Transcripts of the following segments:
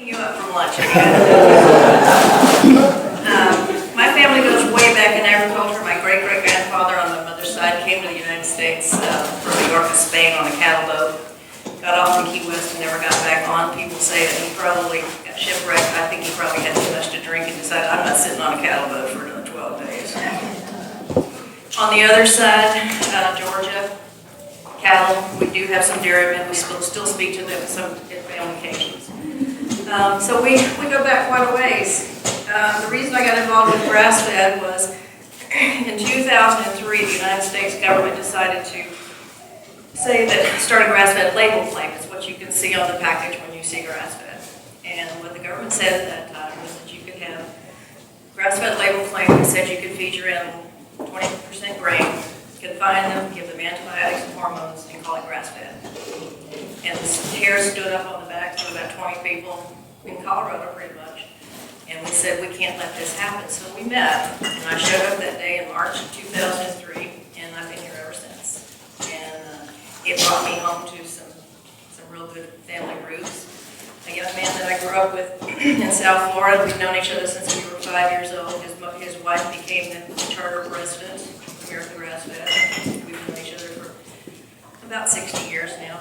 You up from lunch. My family goes way back in agriculture. My great-great-grandfather on my mother's side came to the United States from New York to Spain on a cattle boat. Got off in Key West and never got back on. People say that he probably got shipwrecked. I think he probably had too much to drink and decided, I'm not sitting on a cattle boat for another 12 days. On the other side, Georgia, cattle, we do have some dairymen. We still speak to them some at family occasions. So we go back quite a ways. The reason I got involved with Grassfed was in 2003, the United States government decided to say that start a Grassfed label claim. It's what you can see on the package when you see Grassfed. And what the government said at that time was that you could have Grassfed label claim that said you could feed your animal 20% grain, confine them, give them antibiotics and hormones, and call it Grassfed. And the hair stood up on the backs of about 20 people in Colorado, pretty much. And we said, we can't let this happen. So we met, and I showed up that day in March of 2003, and I've been here ever since. And it brought me home to some real good family roots. A young man that I grew up with in South Florida, we've known each other since we were 5 years old. His wife became the charter president of American Grassfed. We've known each other for about 60 years now.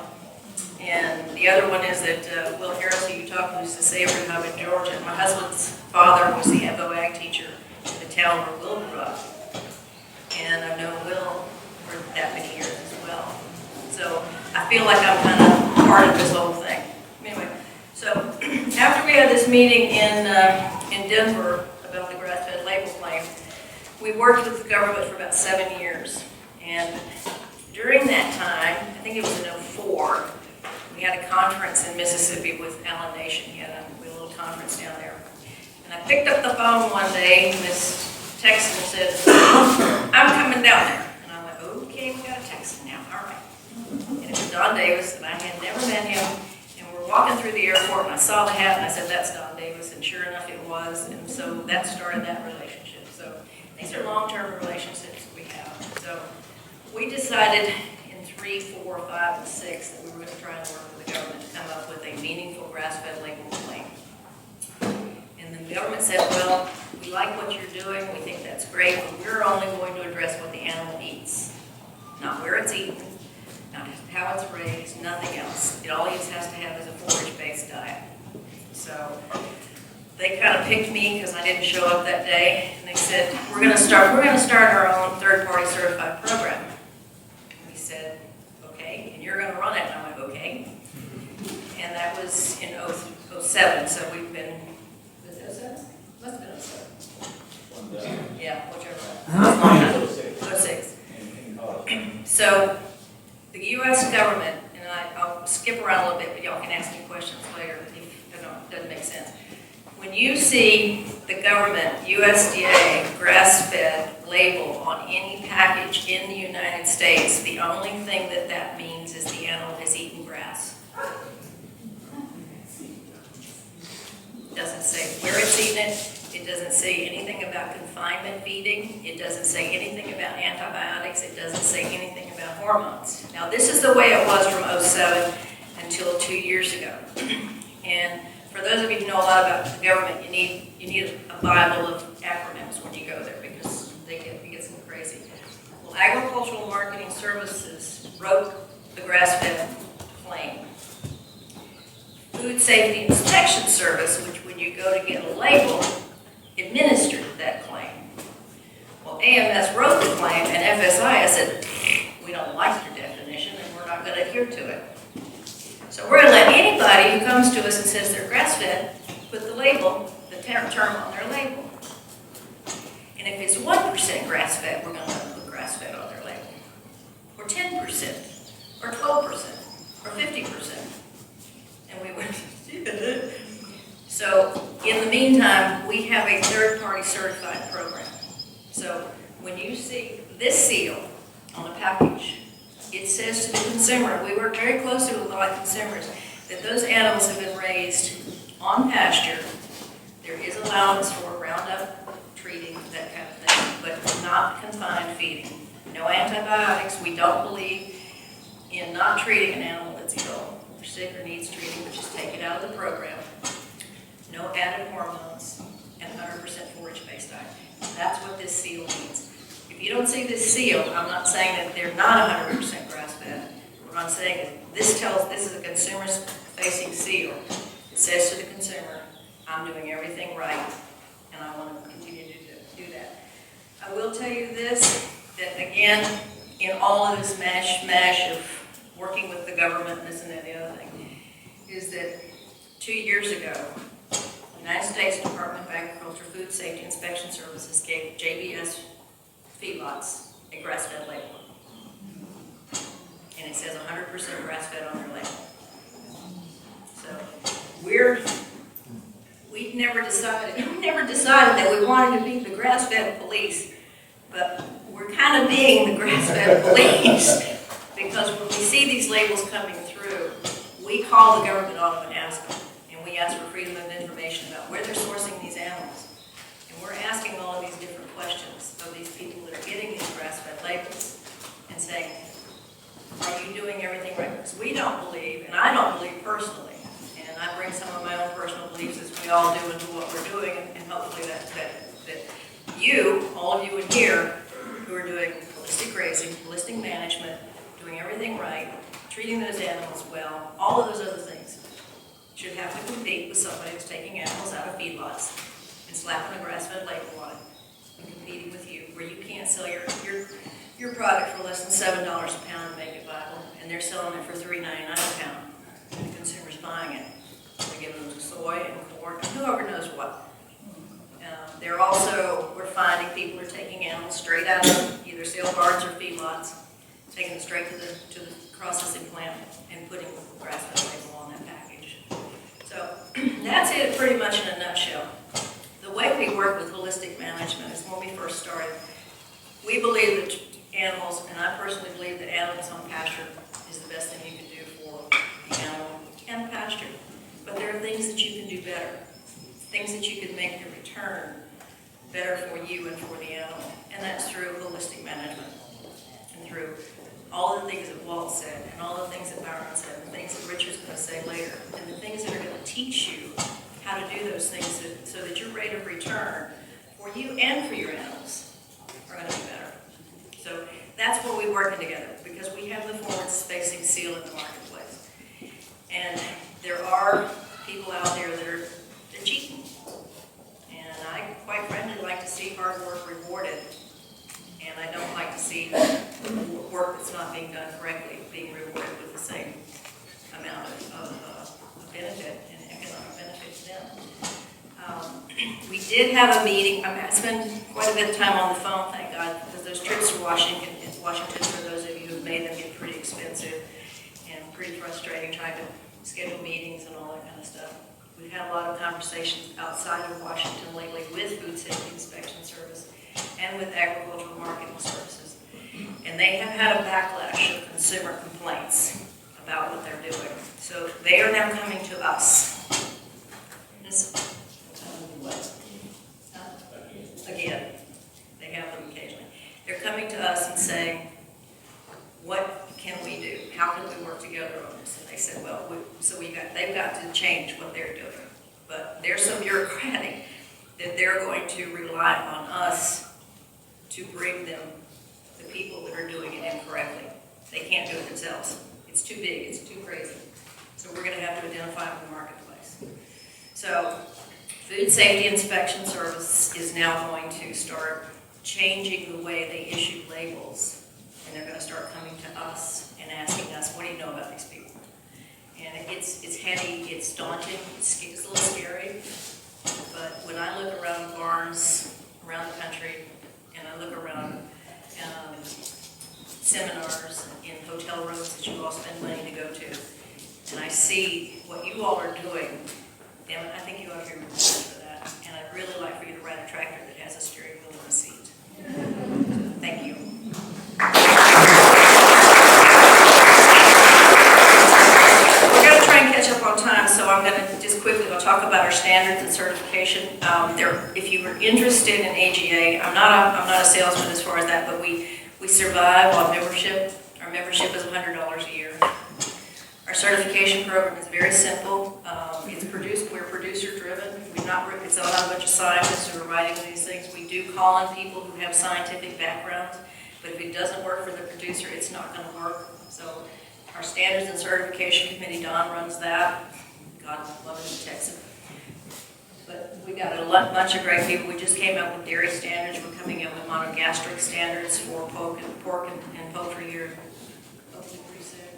And the other one is that Will Harris, who you talked to, used to say every time in Georgia. My husband's father was the FO Ag teacher in the town where Will grew up. And I've known Will for that many years as well. So I feel like I'm kind of part of this whole thing. Anyway, so after we had this meeting in Denver about the Grassfed label claim, we worked with the government for about 7 years. And during that time, I think it was in '04, we had a conference in Mississippi with Allen Nation. We had a little conference down there. And I picked up the phone one day, and this Texan said, I'm coming down there. And I went, okay, we got a Texan now, all right. And it was Don Davis, and I had never met him. And we're walking through the airport, and I saw the hat, and I said, that's Don Davis. And sure enough, it was. And so that started that relationship. So these are long-term relationships we have. So we decided in 3, 4, 5, and 6 that we were going to try and work with the government to come up with a meaningful Grassfed label claim. And the government said, well, we like what you're doing, we think that's great, but we're only going to address what the animal eats. Not where it's eaten, not how it's raised, nothing else. It always has to have is a forage-based diet. So they kind of picked me because I didn't show up that day, and they said, we're going to start our own third-party certified program. And we said, okay, and you're going to run it. And I went, okay. And that was in '07, so we've been, was it '07? Must have been '07. Yeah, whichever. '06. So the U.S. government, and I'll skip around a little bit, but y'all can ask me questions later if it doesn't make sense. When you see the government, USDA, grass-fed label on any package in the United States, the only thing that means is the animal has eaten grass. It doesn't say where it's eaten it. It doesn't say anything about confinement feeding. It doesn't say anything about antibiotics. It doesn't say anything about hormones. Now, this is the way it was from '07 until 2 years ago. And for those of you who know a lot about the government, you need a Bible of acronyms when you go there because it gets some crazy. Well, Agricultural Marketing Services wrote the Grassfed claim. Food Safety Inspection Service, which when you go to get a label, administered that claim. Well, AMS wrote the claim, and FSI said, we don't like your definition, and we're not going to adhere to it. So we're going to let anybody who comes to us and says they're grass-fed put the label, the term on their label. And if it's 1% grass-fed, we're going to let them put grass-fed on their label. Or 10%, or 12%, or 50%. And we went, so in the meantime, we have a third-party certified program. So when you see this seal on a package, it says to the consumer, we work very closely with a lot of consumers, that those animals have been raised on pasture. There is allowance for Roundup treating, that kind of thing, but not confined feeding. No antibiotics. We don't believe in not treating an animal that's ill or sick or needs treating, but just take it out of the program. you don't see this seal, I'm not saying that they're not 100% grass-fed. What I'm saying is this is a consumer-facing seal. It says to the consumer, I'm doing everything right, and I want to continue to do that. I will tell you this, that again, in all of this mash of working with the government, this and that, the other thing, is that 2 years ago, the United States Department of Agriculture Food Safety Inspection Services gave JBS feedlots a grass-fed label. And it says 100% grass-fed on their label. So we never decided that we wanted to be the grass-fed police, but we're kind of being the grass-fed police because when we see these labels coming through, we call the government off and ask them, and we ask for freedom of information about where they're sourcing these animals. And we're asking all of these different questions of these people that are getting these grass-fed labels and saying, are you doing everything right? Because we don't believe, and I don't believe personally, and I bring some of my own personal beliefs as we all do into what we're doing, and hopefully that you, all of you in here, who are doing holistic grazing, holistic management, doing everything right, treating those animals well, all of those other things, should have to compete with somebody who's taking animals out of feedlots and slapping a grass-fed label on it and competing with you, where you can't sell your product for less than $7 a pound and make it viable, and they're selling it for $3.99 a pound. And the consumer's buying it. They're giving them soy and corn and whoever knows what. We're finding people are taking animals straight out of either sale barns or feedlots, taking them straight to the processing plant and putting the grass-fed label on that package. So that's it pretty much in a nutshell. The way we work with holistic management is when we first started, we believe that animals, and I personally believe that animals on pasture is the best thing you can do for the animal and the pasture. But there are things that you can do better, things that you can make your return better for you and for the animal, and that's through holistic management and through all the things that Walt said and all the things that Byron said and the things that Richard's going to say later and the things that are going to teach you how to do those things so that your rate of return for you and for your animals are going to be better. So that's what we're working together, because we have the forward-facing seal in the marketplace. And there are people out there that are cheating. And I, quite frankly, like to see hard work rewarded. And I don't like to see work that's not being done correctly being rewarded with the same amount of benefit and economic benefit to them. We did have a meeting. I spent quite a bit of time on the phone, thank God, because those trips to Washington, for those of you who've made them, get pretty expensive and pretty frustrating trying to schedule meetings and all that kind of stuff. We've had a lot of conversations outside of Washington lately with Food Safety Inspection Service and with Agricultural Marketing Services. And they have had a backlash of consumer complaints about what they're doing. So they are now coming to us. Again, they have them occasionally. They're coming to us and saying, what can we do? How can we work together on this? And they said, well, they've got to change what they're doing. But they're so bureaucratic that they're going to rely on us to bring them the people that are doing it incorrectly. They can't do it themselves. It's too big, it's too crazy. So we're going to have to identify them in the marketplace. So Food Safety Inspection Service is now going to start changing the way they issue labels. And they're going to start coming to us and asking us, what do you know about these people? And it's heady, it's daunting, it's a little scary. But when I look around barns around the country, and I look around seminars in hotel rooms that you all spend money to go to, and I see what you all are doing, damn it, I think you ought to be rewarded for that. And I'd really like for you to ride a tractor that has a steering wheel and a seat. Thank you. We're going to try and catch up on time, so I'm going to just quickly talk about our standards and certification. If you were interested in AGA, I'm not a salesman as far as that, but we survive on membership. Our membership is $100 a year. Our certification program is very simple. We're producer driven. We it's not a bunch of scientists who are writing these things. We do call on people who have scientific backgrounds, but if it doesn't work for the producer, it's not going to work. So our Standards and Certification Committee, Don runs that. God love him in Texas. But we got a bunch of great people. We just came out with dairy standards. We're coming up with monogastric standards for pork and poultry here. Hopefully pretty soon.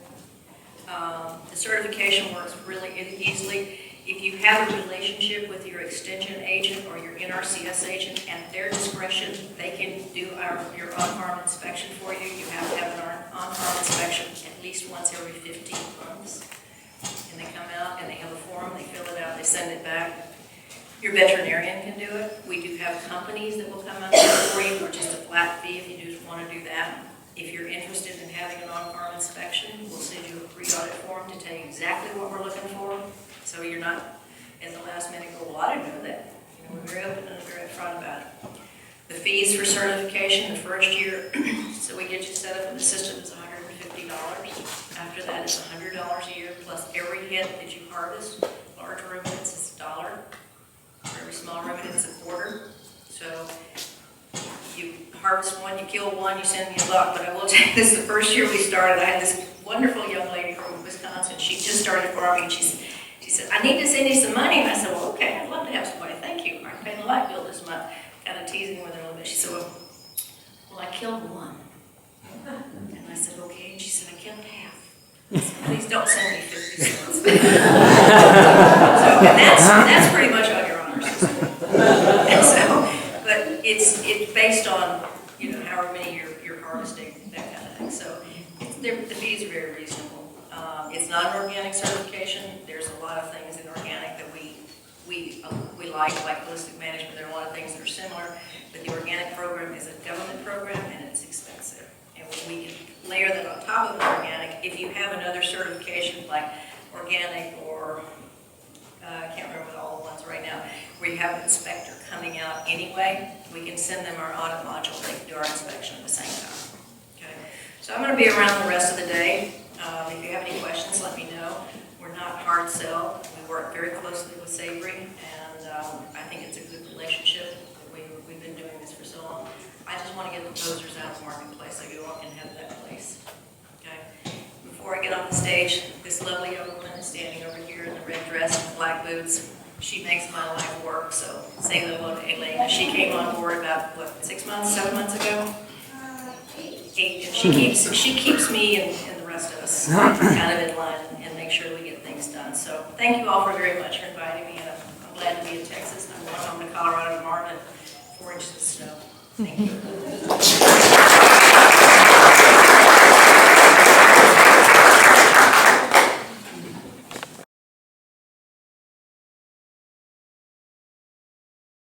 The certification works really easily. If you have a relationship with your extension agent or your NRCS agent, at their discretion, they can do your on-farm inspection for you. You have to have an on-farm inspection at least once every 15 months. And they come out and they have a form, they fill it out, they send it back. Your veterinarian can do it. We do have companies that will come out there for you, or just a flat fee if you just want to do that. If you're interested in having an on-farm inspection, we'll send you a pre-audit form to tell you exactly what we're looking for. So you're not at the last minute go, well, I didn't know that. You know, we're very open and very upfront about it. The fees for certification the first year, so we get you set up in the system, is $150. After that, it's $100 a year, plus every hit that you harvest. Large ruminants is $1. For every small ruminant, it's $0.25. So you harvest one, you kill one, you send me a lot. But I will tell you this, the first year we started, I had this wonderful young lady from Wisconsin. She just started farming, and she said, I need to send you some money. And I said, well, okay, I'd love to have some money. Thank you. I'm paying the light bill this month. Kind of teasing with her a little bit. She said, well, I killed one. And I said, okay. And she said, I killed half. I said, please don't send me 50 cents. So, and that's pretty much on your honor system. And so, but it's based on, you know, however many you're harvesting, that kind of thing. So the fees are very reasonable. It's not an organic certification. There's a lot of things in organic that we like holistic management. There are a lot of things that are similar, but the organic program is a government program and it's expensive. And we can layer that on top of the organic. If you have another certification like organic or I can't remember all the ones right now, where you have an inspector coming out anyway, we can send them our audit module. They can do our inspection at the same time. Okay. So I'm going to be around the rest of the day. If you have any questions, let me know. We're not hard sell. We work very closely with Savory, and I think it's a good relationship. We've been doing this for so long. I just want to get the posers out of the marketplace so you all can have that place. Okay. Before I get off the stage, this lovely young woman is standing over here in the red dress and black boots. She makes my life work, so say hello to Elena. She came on board about, what, 6 months, 7 months ago? 8. And she keeps me and the rest of us kind of in line and make sure we get things done. So thank you all very much for inviting me, and I'm glad to be in Texas. I'm going home to Colorado tomorrow and 4 inches of snow. Thank you.